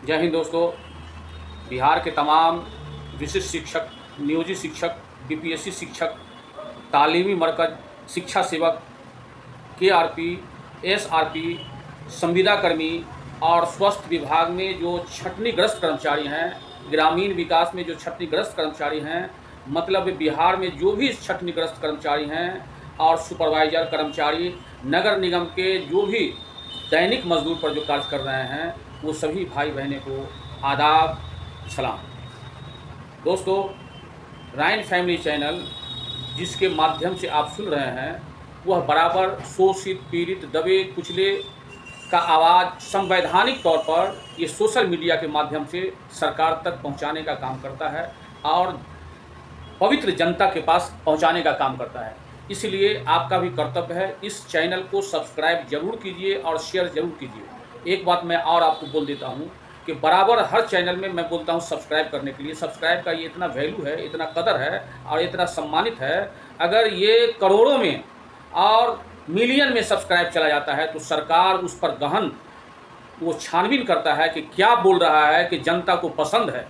जय हिंद दोस्तों। बिहार के तमाम विशिष्ट शिक्षक, नियोजित शिक्षक, बीपीएससी शिक्षक, तालीमी मरकज, शिक्षा सेवक, केआरपी, एसआरपी, संविदा कर्मी और स्वास्थ्य विभाग में जो छटनीग्रस्त कर्मचारी हैं, ग्रामीण विकास में जो छटनीग्रस्त कर्मचारी हैं, मतलब बिहार में जो भी छटनीग्रस्त कर्मचारी हैं और सुपरवाइजर कर्मचारी, नगर निगम के जो भी दैनिक मजदूर पर जो कार्य कर रहे हैं, वो सभी भाई बहनों को आदाब, सलाम। दोस्तों, राइन फैमिली चैनल जिसके माध्यम से आप सुन रहे हैं, वह बराबर शोषित, पीड़ित, दबे कुचले का आवाज़ संवैधानिक तौर पर ये सोशल मीडिया के माध्यम से सरकार तक पहुंचाने का काम करता है और पवित्र जनता के पास पहुंचाने का काम करता है। इसलिए आपका भी कर्तव्य है, इस चैनल को सब्सक्राइब जरूर कीजिए और शेयर जरूर कीजिए। एक बात मैं और आपको बोल देता हूं कि बराबर हर चैनल में मैं बोलता हूं सब्सक्राइब करने के लिए। सब्सक्राइब का ये इतना वैल्यू है, इतना कदर है और इतना सम्मानित है। अगर ये करोड़ों में और मिलियन में सब्सक्राइब चला जाता है तो सरकार उस पर गहन वो छानबीन करता है कि क्या बोल रहा है कि जनता को पसंद है।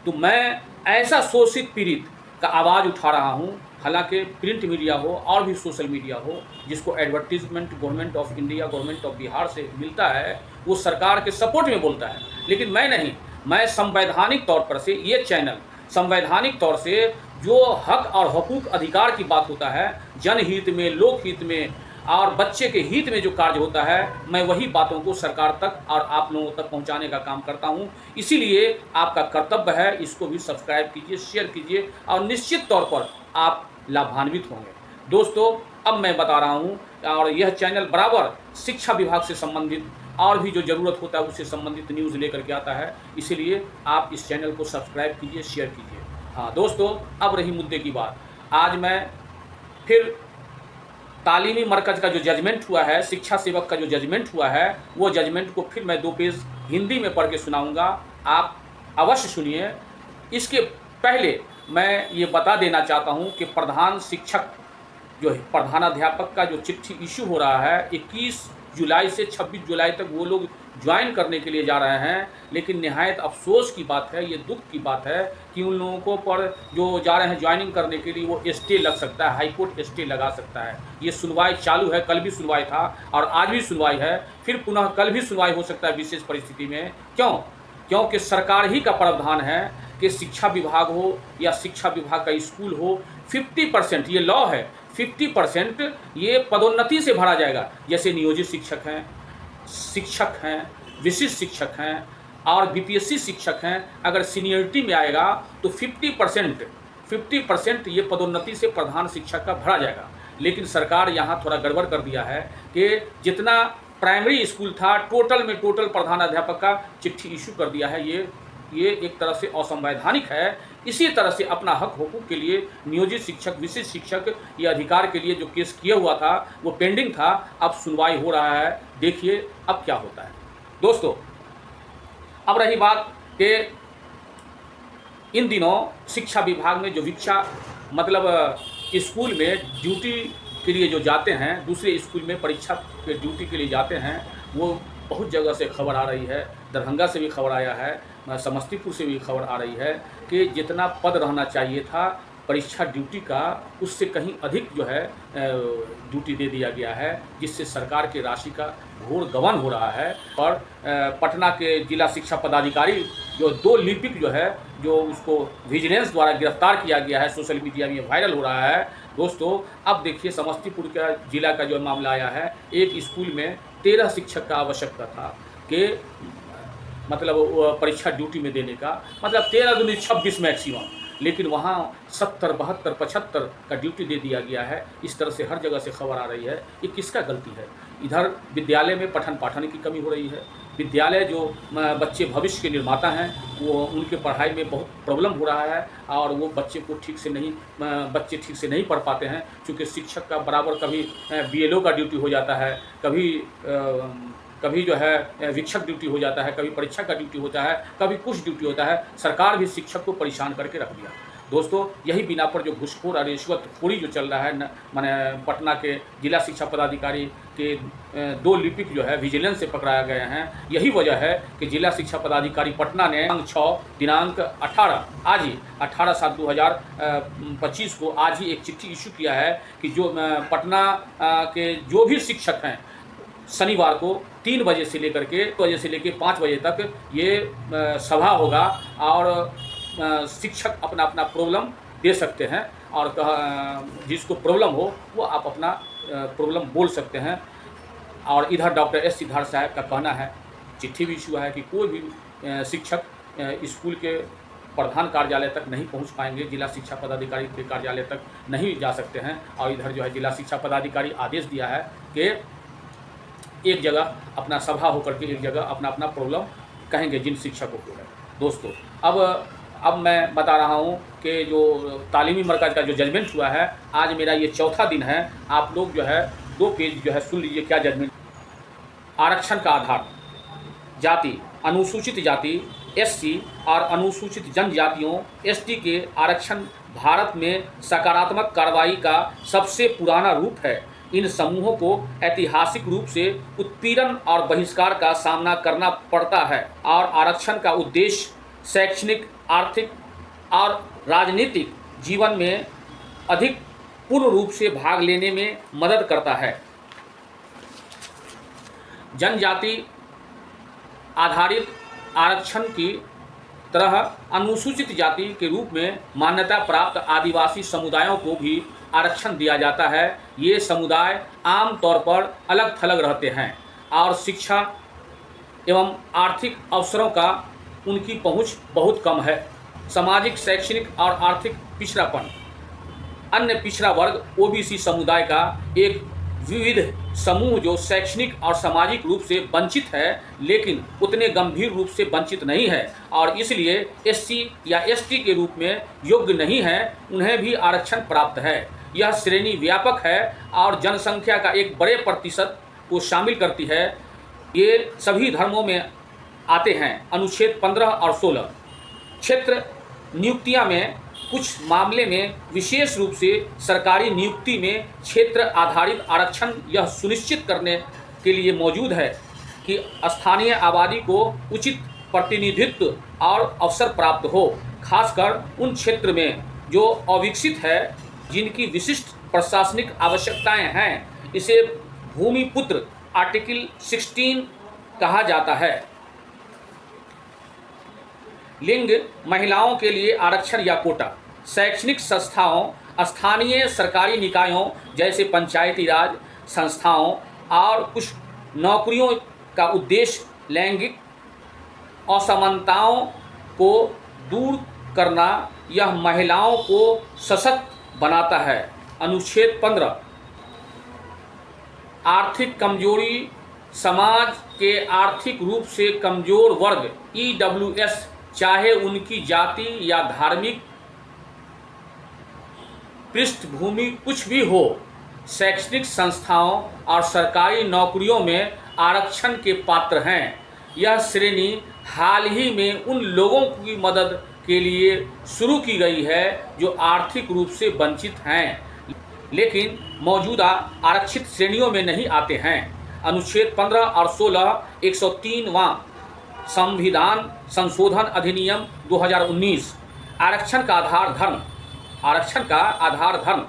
तो मैं ऐसा शोषित पीड़ित का आवाज़ उठा रहा हूँ, हालांकि प्रिंट मीडिया हो और भी सोशल मीडिया हो, जिसको advertisement government of India, government of Bihar से मिलता है, वो सरकार के सपोर्ट में बोलता है। लेकिन मैं नहीं, मैं संवैधानिक तौर पर से ये चैनल संवैधानिक तौर से जो हक और हकूक़ अधिकार की बात होता है, जनहित में, लोकहित में और बच्चे के हित में जो कार्य होता है, मैं वही बातों को सरकार तक और आप लोगों तक पहुंचाने का काम करता हूं। इसीलिए आपका कर्तव्य है, इसको भी सब्सक्राइब कीजिए, शेयर कीजिए और निश्चित तौर पर आप लाभान्वित होंगे। दोस्तों, अब मैं बता रहा हूं, और यह चैनल बराबर शिक्षा विभाग से संबंधित और भी जो ज़रूरत होता है उससे संबंधित न्यूज़ लेकर के आता है। इसीलिए आप इस चैनल को सब्सक्राइब कीजिए, शेयर कीजिए। हाँ दोस्तों, अब रही मुद्दे की बात। आज मैं फिर तालीमी मरकज़ का जो जजमेंट हुआ है, शिक्षा सेवक का जो जजमेंट हुआ है, वो जजमेंट को फिर मैं 2 पेज हिंदी में पढ़ के सुनाऊंगा। आप अवश्य सुनिए। इसके पहले मैं ये बता देना चाहता हूँ कि प्रधान शिक्षक जो है, प्रधानाध्यापक का जो चिट्ठी इशू हो रहा है, 21 जुलाई से 26 जुलाई तक वो लोग ज्वाइन करने के लिए जा रहे हैं। लेकिन निहायत अफसोस की बात है, ये दुख की बात है कि उन लोगों को पर जो जा रहे हैं ज्वाइनिंग करने के लिए, वो स्टे लग सकता है, हाईकोर्ट स्टे लगा सकता है। ये सुनवाई चालू है, कल भी सुनवाई था और आज भी सुनवाई है, फिर पुनः कल भी सुनवाई हो सकता है विशेष परिस्थिति में। क्योंकि सरकार ही का प्रावधान है कि शिक्षा विभाग हो या शिक्षा विभाग का स्कूल हो, 50% ये लॉ है, 50% ये पदोन्नति से भरा जाएगा। जैसे नियोजित शिक्षक हैं, विशिष्ट शिक्षक हैं और बीपीएससी शिक्षक हैं। अगर सीनियरिटी में आएगा तो 50% ये पदोन्नति से प्रधान शिक्षक का भरा जाएगा। लेकिन सरकार यहाँ थोड़ा गड़बड़ कर दिया है कि जितना प्राइमरी स्कूल था, टोटल प्रधानाध्यापक का चिट्ठी इशू कर दिया है। ये एक तरह से असंवैधानिक है। इसी तरह से अपना हक हुकूक के लिए नियोजित शिक्षक, विशिष्ट शिक्षक ये अधिकार के लिए जो केस किया हुआ था वो पेंडिंग था, अब सुनवाई हो रहा है। देखिए अब क्या होता है। दोस्तों, अब रही बात कि इन दिनों शिक्षा विभाग में जो मतलब स्कूल में ड्यूटी के लिए जो जाते हैं, दूसरे स्कूल में परीक्षा के ड्यूटी के लिए जाते हैं, वो बहुत जगह से खबर आ रही है। दरभंगा से भी खबर आया है, समस्तीपुर से भी खबर आ रही है कि जितना पद रहना चाहिए था परीक्षा ड्यूटी का, उससे कहीं अधिक जो है ड्यूटी दे दिया गया है, जिससे सरकार के राशि का घोर गबन हो रहा है। और पटना के जिला शिक्षा पदाधिकारी जो 2 लिपिक जो है, जो उसको विजिलेंस द्वारा गिरफ्तार किया गया है, सोशल मीडिया में वायरल हो रहा है। दोस्तों, अब देखिए समस्तीपुर का जिला का जो मामला आया है, एक स्कूल में 13 शिक्षक का आवश्यकता था कि मतलब परीक्षा ड्यूटी में देने का, मतलब 13 दूनी 26 मैक्सिमम, लेकिन वहाँ 70, 72, 75 का ड्यूटी दे दिया गया है। इस तरह से हर जगह से खबर आ रही है। ये किसका गलती है? इधर विद्यालय में पठन पाठन की कमी हो रही है। विद्यालय जो बच्चे भविष्य के निर्माता हैं, वो उनके पढ़ाई में बहुत प्रॉब्लम हो रहा है और वो बच्चे ठीक से नहीं पढ़ पाते हैं, क्योंकि शिक्षक का बराबर कभी बीएलओ का ड्यूटी हो जाता है, कभी जो है शिक्षक ड्यूटी हो जाता है, कभी परीक्षा का ड्यूटी होता है, कभी कुछ ड्यूटी होता है। सरकार भी शिक्षक को परेशान करके रख दिया। दोस्तों, यही बिना पर जो घूसखोर और रिश्वतखोरी जो चल रहा है, माने पटना के जिला शिक्षा पदाधिकारी के 2 लिपिक जो है विजिलेंस से पकड़ाए गए हैं। यही वजह है कि जिला शिक्षा पदाधिकारी पटना ने 6 दिनांक 18 आज ही 18/7/2025 को आज ही एक चिट्ठी इशू किया है कि जो पटना के जो भी शिक्षक हैं शनिवार को 3 बजे से लेकर के 5 बजे तक ये सभा होगा और शिक्षक अपना अपना प्रॉब्लम दे सकते हैं और जिसको प्रॉब्लम हो वो आप अपना प्रॉब्लम बोल सकते हैं। और इधर डॉक्टर एस सिद्धार्थ साहब का कहना है, चिट्ठी भी इशू है कि कोई भी शिक्षक स्कूल के प्रधान कार्यालय तक नहीं पहुंच पाएंगे, जिला शिक्षा पदाधिकारी के कार्यालय तक नहीं जा सकते हैं। और इधर जो है जिला शिक्षा पदाधिकारी आदेश दिया है कि एक जगह अपना सभा होकर के एक जगह अपना अपना प्रॉब्लम कहेंगे जिन शिक्षकों को है। दोस्तों अब मैं बता रहा हूं कि जो तालीमी मरकज़ का जो जजमेंट हुआ है, आज मेरा ये 4था दिन है। आप लोग जो है 2 पेज जो है सुन लीजिए क्या जजमेंट। आरक्षण का आधार जाति, अनुसूचित जाति एससी और अनुसूचित जनजातियों एसटी के आरक्षण भारत में सकारात्मक कार्रवाई का सबसे पुराना रूप है। इन समूहों को ऐतिहासिक रूप से उत्पीड़न और बहिष्कार का सामना करना पड़ता है और आरक्षण का उद्देश्य शैक्षणिक, आर्थिक और राजनीतिक जीवन में अधिक पूर्ण रूप से भाग लेने में मदद करता है। जनजाति आधारित आरक्षण की तरह अनुसूचित जाति के रूप में मान्यता प्राप्त आदिवासी समुदायों को भी आरक्षण दिया जाता है। ये समुदाय आमतौर पर अलग थलग रहते हैं और शिक्षा एवं आर्थिक अवसरों का उनकी पहुंच बहुत कम है। सामाजिक, शैक्षणिक और आर्थिक पिछड़ापन अन्य पिछड़ा वर्ग ओबीसी समुदाय का एक विविध समूह जो शैक्षणिक और सामाजिक रूप से वंचित है लेकिन उतने गंभीर रूप से वंचित नहीं है और इसलिए एससी या एसटी के रूप में योग्य नहीं है, उन्हें भी आरक्षण प्राप्त है। यह श्रेणी व्यापक है और जनसंख्या का एक बड़े प्रतिशत को शामिल करती है। ये सभी धर्मों में आते हैं। अनुच्छेद 15 और 16 क्षेत्र नियुक्तियां में कुछ मामले में विशेष रूप से सरकारी नियुक्ति में क्षेत्र आधारित आरक्षण यह सुनिश्चित करने के लिए मौजूद है कि स्थानीय आबादी को उचित प्रतिनिधित्व और अवसर प्राप्त हो, खासकर उन क्षेत्र में जो अविकसित है, जिनकी विशिष्ट प्रशासनिक आवश्यकताएं हैं। इसे भूमिपुत्र आर्टिकल 16 कहा जाता है। लिंग, महिलाओं के लिए आरक्षण या कोटा, शैक्षणिक संस्थाओं, स्थानीय सरकारी निकायों जैसे पंचायती राज संस्थाओं और कुछ नौकरियों का उद्देश्य लैंगिक असमानताओं को दूर करना, यह महिलाओं को सशक्त बनाता है। अनुच्छेद 15 आर्थिक कमजोरी, समाज के आर्थिक रूप से कमजोर वर्ग EWS चाहे उनकी जाति या धार्मिक पृष्ठभूमि कुछ भी हो, शैक्षणिक संस्थाओं और सरकारी नौकरियों में आरक्षण के पात्र हैं। यह श्रेणी हाल ही में उन लोगों की मदद के लिए शुरू की गई है जो आर्थिक रूप से वंचित हैं लेकिन मौजूदा आरक्षित श्रेणियों में नहीं आते हैं। अनुच्छेद 15 और 16 103वां संविधान संशोधन अधिनियम 2019 आरक्षण का आधार धर्म। आरक्षण का आधार धर्म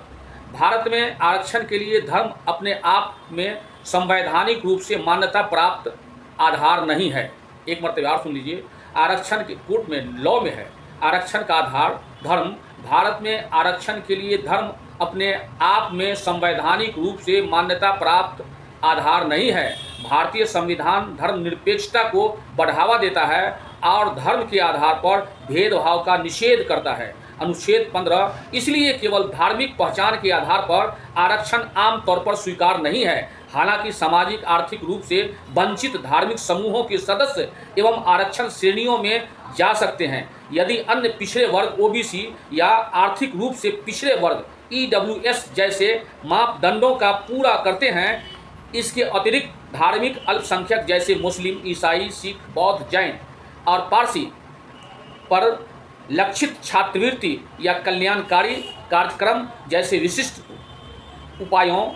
भारत में आरक्षण के लिए धर्म अपने आप में संवैधानिक रूप से मान्यता प्राप्त आधार नहीं है। एक मर्तबा और सुन लीजिए, आरक्षण के कोर्ट में लॉ में है, आरक्षण का आधार धर्म। भारत में आरक्षण के लिए धर्म अपने आप में संवैधानिक रूप से मान्यता प्राप्त आधार नहीं है। भारतीय संविधान धर्मनिरपेक्षता को बढ़ावा देता है और धर्म के आधार पर भेदभाव का निषेध करता है। अनुच्छेद 15 इसलिए केवल धार्मिक पहचान के आधार पर आरक्षण आमतौर पर स्वीकार नहीं है। हालांकि सामाजिक आर्थिक रूप से वंचित धार्मिक समूहों के सदस्य एवं आरक्षण श्रेणियों में जा सकते हैं यदि अन्य पिछड़े वर्ग ओबीसी या आर्थिक रूप से पिछड़े वर्ग EWS जैसे मापदंडों का पूरा करते हैं। इसके अतिरिक्त धार्मिक अल्पसंख्यक जैसे मुस्लिम, ईसाई, सिख, बौद्ध, जैन और पारसी पर लक्षित छात्रवृत्ति या कल्याणकारी कार्यक्रम जैसे विशिष्ट उपायों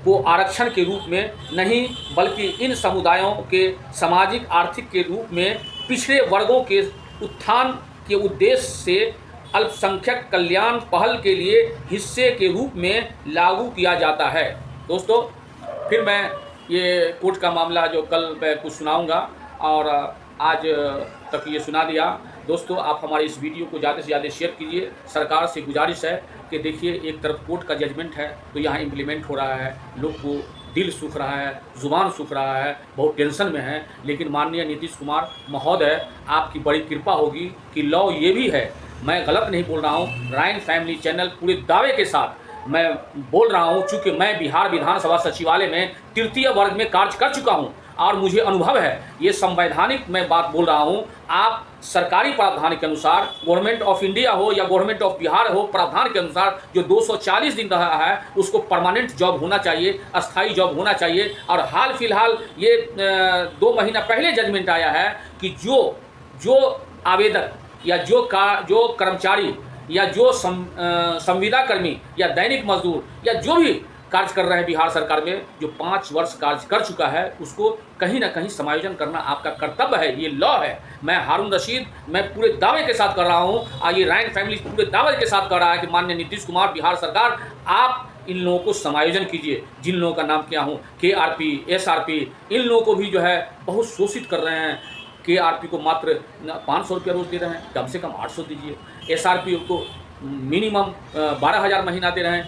को आरक्षण के रूप में नहीं, बल्कि इन समुदायों के सामाजिक आर्थिक के रूप में पिछड़े वर्गों के उत्थान के उद्देश्य से अल्पसंख्यक कल्याण पहल के लिए हिस्से के रूप में लागू किया जाता है। दोस्तों, फिर मैं ये कोर्ट का मामला जो कल मैं कुछ सुनाऊंगा और आज तक ये सुना दिया। दोस्तों, आप हमारे इस वीडियो को ज़्यादा से ज़्यादा शेयर कीजिए। सरकार से गुजारिश है कि देखिए, एक तरफ कोर्ट का जजमेंट है तो यहाँ इम्प्लीमेंट हो रहा है, लोग को दिल सूख रहा है, ज़ुबान सूख रहा है, बहुत टेंशन में है, लेकिन माननीय नीतीश कुमार महोदय, आपकी बड़ी कृपा होगी कि लॉ ये भी है, मैं गलत नहीं बोल रहा हूँ, राइन फैमिली चैनल पूरे दावे के साथ मैं बोल रहा हूँ, चूँकि मैं बिहार विधानसभा सचिवालय में तृतीय वर्ग में कार्य कर चुका हूँ और मुझे अनुभव है, ये संवैधानिक मैं बात बोल रहा हूँ। आप सरकारी प्रावधान के अनुसार, गवर्नमेंट ऑफ इंडिया हो या गवर्नमेंट ऑफ बिहार हो, प्रावधान के अनुसार जो 240 दिन रहा है उसको परमानेंट जॉब होना चाहिए, अस्थाई जॉब होना चाहिए। और हाल फिलहाल ये 2 महीना पहले जजमेंट आया है कि जो आवेदक या जो कर्मचारी या जो संविदा कर्मी या दैनिक मजदूर या जो भी कार्य कर रहे हैं बिहार सरकार में, जो 5 वर्ष कार्य कर चुका है, उसको कहीं ना कहीं समायोजन करना आपका कर्तव्य है, ये लॉ है। मैं हारून रशीद, मैं पूरे दावे के साथ कर रहा हूँ और ये राइन फैमिली पूरे दावे के साथ कर रहा है कि माननीय नीतीश कुमार, बिहार सरकार, आप इन लोगों को समायोजन कीजिए। जिन लोगों का नाम क्या हूँ, KRP, SRP, इन लोगों को भी जो है बहुत शोषित कर रहे हैं। KRP को मात्र 500 रुपया रोज़ दे रहे हैं, कम से कम 800 दीजिए। SRP को मिनिमम 12,000 महीना दे रहे हैं।